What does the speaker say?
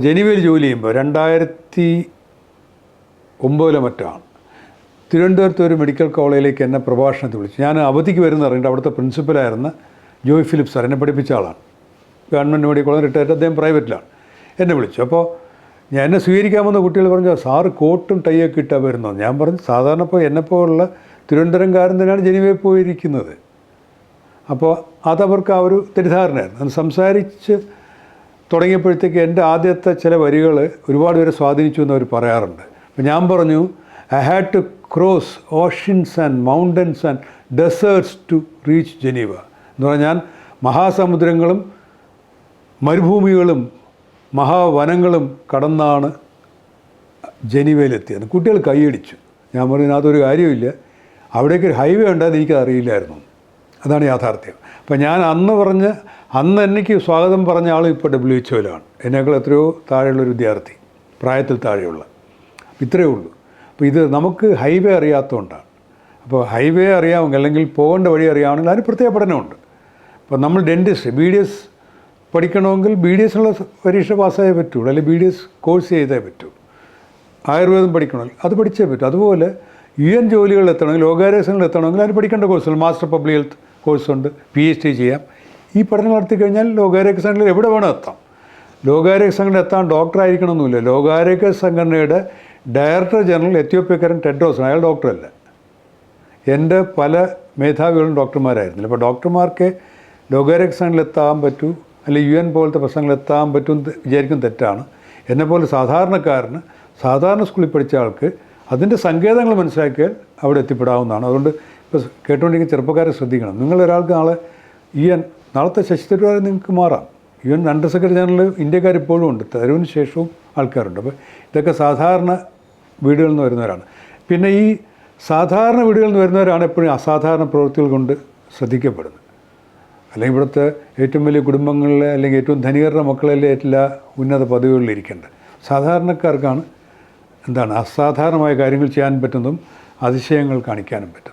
ജനുവരി ജോലി ചെയ്യുമ്പോൾ 2009 മറ്റാണ് തിരുവനന്തപുരത്ത് ഒരു മെഡിക്കൽ കോളേജിലേക്ക് എന്നെ പ്രഭാഷണത്തിൽ വിളിച്ചു. ഞാൻ അവധിക്ക് വരുന്ന അറിഞ്ഞിട്ട് അവിടുത്തെ പ്രിൻസിപ്പലായിരുന്ന ജോയ് ഫിലിപ്സ് സാർ എന്നെ പഠിപ്പിച്ച ആളാണ്. ഗവൺമെൻറ് മെഡിക്കൽ കോളേജ് റിട്ടയർഡ്, അദ്ദേഹം പ്രൈവറ്റിലാണ്. എന്നെ വിളിച്ചു. അപ്പോൾ എന്നെ സ്വീകരിക്കാൻ വന്ന കുട്ടികൾ പറഞ്ഞു സാറ് കോട്ടും ടൈയൊക്കെ ഇട്ടാണ് വരുന്നത്. ഞാൻ പറഞ്ഞു സാധാരണ ഇപ്പോൾ എന്നെപ്പോലുള്ള തിരുവനന്തപുരംകാരൻ തന്നെയാണ് ജനുവയിൽ പോയിരിക്കുന്നത്. അപ്പോൾ അതവർക്ക് ആ ഒരു തെറ്റിദ്ധാരണയായിരുന്നു. അത് സംസാരിച്ച് തുടങ്ങിയപ്പോഴത്തേക്ക് എൻ്റെ ആദ്യത്തെ ചില വരികൾ ഒരുപാട് പേരെ സ്വാധീനിച്ചു എന്ന് അവർ പറയാറുണ്ട്. അപ്പോൾ ഞാൻ പറഞ്ഞു I had to cross oceans and mountains and deserts to reach Geneva എന്ന് പറഞ്ഞാൽ ഞാൻ മഹാസമുദ്രങ്ങളും മരുഭൂമികളും മഹാവനങ്ങളും കടന്നാണ് ജനീവയിലെത്തിയത്. കുട്ടികൾ കൈയടിച്ചു. ഞാൻ പറഞ്ഞു അതൊരു കാര്യമില്ല, അവിടേക്ക് ഒരു ഹൈവേ ഉണ്ടാകുന്ന എനിക്കറിയില്ലായിരുന്നു. അതാണ് യാഥാർത്ഥ്യം. അപ്പോൾ ഞാൻ അന്ന് എനിക്ക് സ്വാഗതം പറഞ്ഞ ആൾ ഇപ്പോൾ WHO-ലാണ്. എന്നേക്കാൾ എത്രയോ താഴെയുള്ളൊരു വിദ്യാർത്ഥി, പ്രായത്തിൽ താഴെയുള്ള. ഇത്രയേ ഉള്ളൂ. അപ്പോൾ ഇത് നമുക്ക് ഹൈവേ അറിയാത്തതുകൊണ്ടാണ്. അപ്പോൾ ഹൈവേ അറിയാമെങ്കിൽ അല്ലെങ്കിൽ പോകേണ്ട വഴി അറിയാമെങ്കിൽ അതിന് പ്രത്യേക പഠനമുണ്ട്. അപ്പോൾ നമ്മൾ ഡെൻറ്റിസ്റ്റ് BDS പഠിക്കണമെങ്കിൽ BDS ഉള്ള പരീക്ഷ പാസ്സായേ പറ്റുള്ളൂ, അല്ലെങ്കിൽ BDS കോഴ്സ് ചെയ്തേ പറ്റൂ. ആയുർവേദം പഠിക്കണമെങ്കിൽ അത് പഠിച്ചേ പറ്റൂ. അതുപോലെ UN ജോലികളിൽ എത്തണമെങ്കിൽ ലോകാരോഗ്യങ്ങളിൽ എത്തണമെങ്കിൽ അതിന് പഠിക്കേണ്ട കോഴ്സുകൾ മാസ്റ്റർ പബ്ലിക് ഹെൽത്ത് കോഴ്സുണ്ട്, PhD ചെയ്യാം. ഈ പഠനം നടത്തി കഴിഞ്ഞാൽ ലോകാരോഗ്യ സംഘടനയിൽ എവിടെ വേണം എത്താം. ലോകാരോഗ്യ സംഘടന എത്താൻ ഡോക്ടറായിരിക്കണമെന്നില്ല. ലോകാരോഗ്യ സംഘടനയുടെ ഡയറക്ടർ ജനറൽ എത്യോപ്യക്കാരൻ ടെഡ്രോസാണ്. അയാൾ ഡോക്ടറല്ല. എൻ്റെ പല മേധാവികളും ഡോക്ടർമാരായിരുന്നില്ല. അപ്പോൾ ഡോക്ടർമാർക്ക് ലോകാരോഗ്യ സംഘടനയിൽ എത്താൻ പറ്റൂ, അല്ലെങ്കിൽ UN പോലത്തെ പ്രശ്നങ്ങളിൽ എത്താൻ പറ്റും വിചാരിക്കും തെറ്റാണ്. എന്നെപ്പോലെ സാധാരണക്കാരന് സാധാരണ സ്കൂളിൽ പഠിച്ച ആൾക്ക് അതിൻ്റെ സങ്കേതങ്ങൾ മനസ്സിലാക്കിയാൽ അവിടെ എത്തിപ്പെടാവുന്നതാണ്. അതുകൊണ്ട് ഇപ്പോൾ കേട്ടുകൊണ്ടിരിക്കുന്ന ചെറുപ്പക്കാരെ ശ്രദ്ധിക്കണം. നിങ്ങളൊരാൾക്ക് നാളത്തെ ശശി തരൂർ നിങ്ങൾക്ക് മാറാം. UN അണ്ടർ സെക്രട്ടറി ജനറൽ ഇന്ത്യക്കാർ ഇപ്പോഴും ഉണ്ട്, തരൂരിന് ശേഷവും ആൾക്കാരുണ്ട്. അപ്പോൾ ഇതൊക്കെ സാധാരണ വീടുകളിൽ നിന്ന് വരുന്നവരാണ്. പിന്നെ ഈ സാധാരണ വീടുകളിൽ നിന്ന് വരുന്നവരാണ് എപ്പോഴും അസാധാരണ പ്രവൃത്തികൾ കൊണ്ട് ശ്രദ്ധിക്കപ്പെടുന്നത്. അല്ലെങ്കിൽ ഇവിടുത്തെ ഏറ്റവും വലിയ കുടുംബങ്ങളിലെ അല്ലെങ്കിൽ ഏറ്റവും ധനികരുടെ മക്കളിലെ എല്ലാ ഉന്നത പദവികളിലിരിക്കേണ്ടത്. സാധാരണക്കാർക്കാണ് അസാധാരണമായ കാര്യങ്ങൾ ചെയ്യാൻ പറ്റുന്നതും അതിശയങ്ങൾ കാണിക്കാനും പറ്റും.